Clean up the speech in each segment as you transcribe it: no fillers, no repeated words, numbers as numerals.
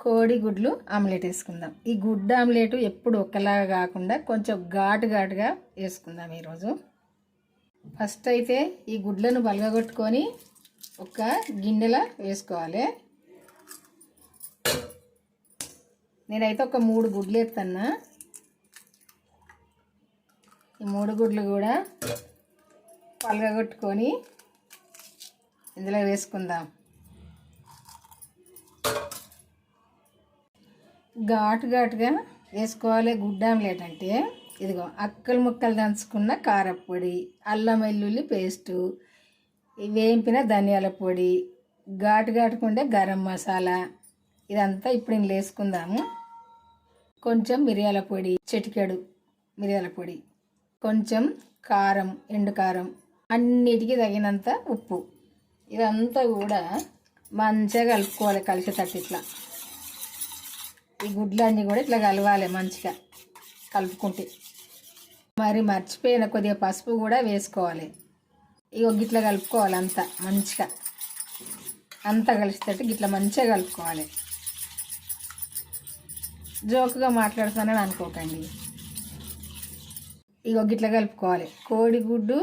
కోడిగుడ్లు ఆమ్లెట్ వేసుకుందాం. ఈ గుడ్డు ఆమ్లెట్ ఎప్పుడు ఒకలాగా కాకుండా కొంచెం ఘాటుగా వేసుకుందాం ఈరోజు. ఫస్ట్ అయితే ఈ గుడ్లను బలగొట్టుకొని ఒక గిన్నెలో వేసుకోవాలి. నేనైతే ఒక 3 గుడ్లు వేస్తున్నా. ఈ 3 గుడ్లు కూడా పలగొట్టుకొని ఇందులో వేసుకుందాం. ఘాటుగా వేసుకోవాలి. గుడ్డు ఆమ్లెట్ అంటే ఇదిగో అక్కలు ముక్కలు దంచుకున్న కారపొడి, అల్లం వెల్లుల్లి పేస్టు, వేయింపిన ధనియాల పొడి, ఘాటుకుండే గరం మసాలా, ఇదంతా ఇప్పుడు ఇందులో వేసుకుందాము. కొంచెం మిరియాల పొడి, చిటికెడు మిరియాల పొడి, కొంచెం కారం, ఎండు కారం, అన్నిటికీ తగినంత ఉప్పు, ఇదంతా కూడా మంచిగా కలుపుకోవాలి. కలిసేటట్టు ఇట్లా ఈ గుడ్లన్నీ కూడా ఇట్లా కలవాలి మంచిగా కలుపుకుంటే. మరి మర్చిపోయిన కొద్దిగా పసుపు కూడా వేసుకోవాలి. ఇగో గిట్లా కలుపుకోవాలి. అంతా కలిసేటట్టు గిట్లా మంచిగా కలుపుకోవాలి. జోకుగా మాట్లాడుతానని అనుకోకండి. ఇగో గిట్లా కలుపుకోవాలి. కోడిగుడ్డు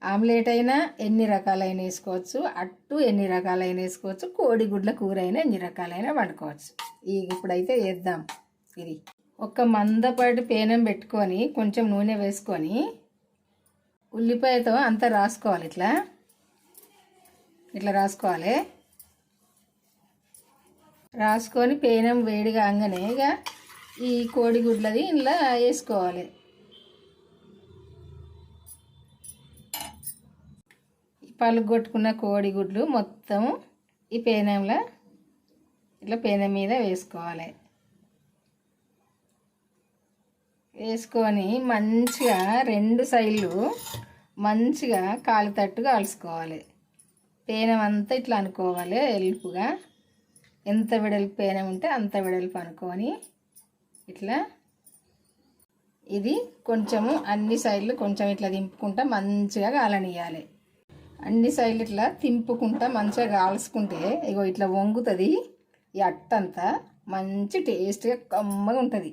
ఆమ్లెట్ అయినా ఎన్ని రకాలైన వేసుకోవచ్చు, అట్టు ఎన్ని రకాలైన వేసుకోవచ్చు, కోడిగుడ్ల కూర అయినా ఎన్ని రకాలైన వండుకోవచ్చు. ఇప్పుడైతే వేద్దాం. ఇది ఒక మందపాటి పేనం పెట్టుకొని కొంచెం నూనె వేసుకొని ఉల్లిపాయతో అంతా రాసుకోవాలి. ఇట్లా రాసుకోవాలి. రాసుకొని పేనం వేడిగా అంగనే ఇక ఈ కోడిగుడ్లది ఇలా వేసుకోవాలి. పలుగొట్టుకున్న కోడిగుడ్లు మొత్తం ఈ పేనంలో ఇట్లా పేనం మీద వేసుకోవాలి. వేసుకొని మంచిగా 2 సైడ్లు మంచిగా కాలుతట్టు కాల్చుకోవాలి. పేనం అంతా ఇట్లా అనుకోవాలి. ఎలుపుగా ఎంత వెడల్పు పేనం ఉంటే అంత వెడల్పు అనుకొని ఇట్లా ఇది కొంచెము అన్ని సైడ్లు కొంచెం ఇట్లా దింపుకుంటా మంచిగా కాలనియాలి. అన్ని సైడ్లు ఇట్లా తింపుకుంటా మంచిగా కాల్చుకుంటే ఇగో ఇట్లా వంగుతుంది. ఈ అట్టంతా మంచి టేస్ట్గా కమ్మగా ఉంటుంది.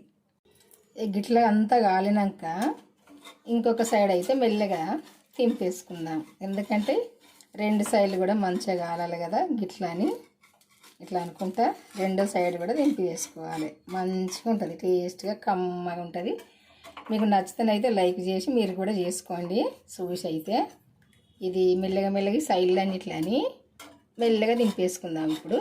గిట్లా అంతా కాలినాక ఇంకొక సైడ్ అయితే మెల్లగా తింపేసుకుందాం. ఎందుకంటే 2 సైడ్లు కూడా మంచిగా కాలాలి కదా. గిట్లని ఇట్లా అనుకుంటా 2వ సైడ్ కూడా దింపి వేసుకోవాలి. మంచిగా ఉంటుంది, టేస్ట్గా కమ్మగా ఉంటుంది. మీకు నచ్చితేనైతే లైక్ చేసి మీరు కూడా చేసుకోండి. చూసి అయితే ఇది మెల్లగా సైడ్లన్నీ ఇట్లా అని మెల్లగా దింపేసుకుందాం. ఇప్పుడు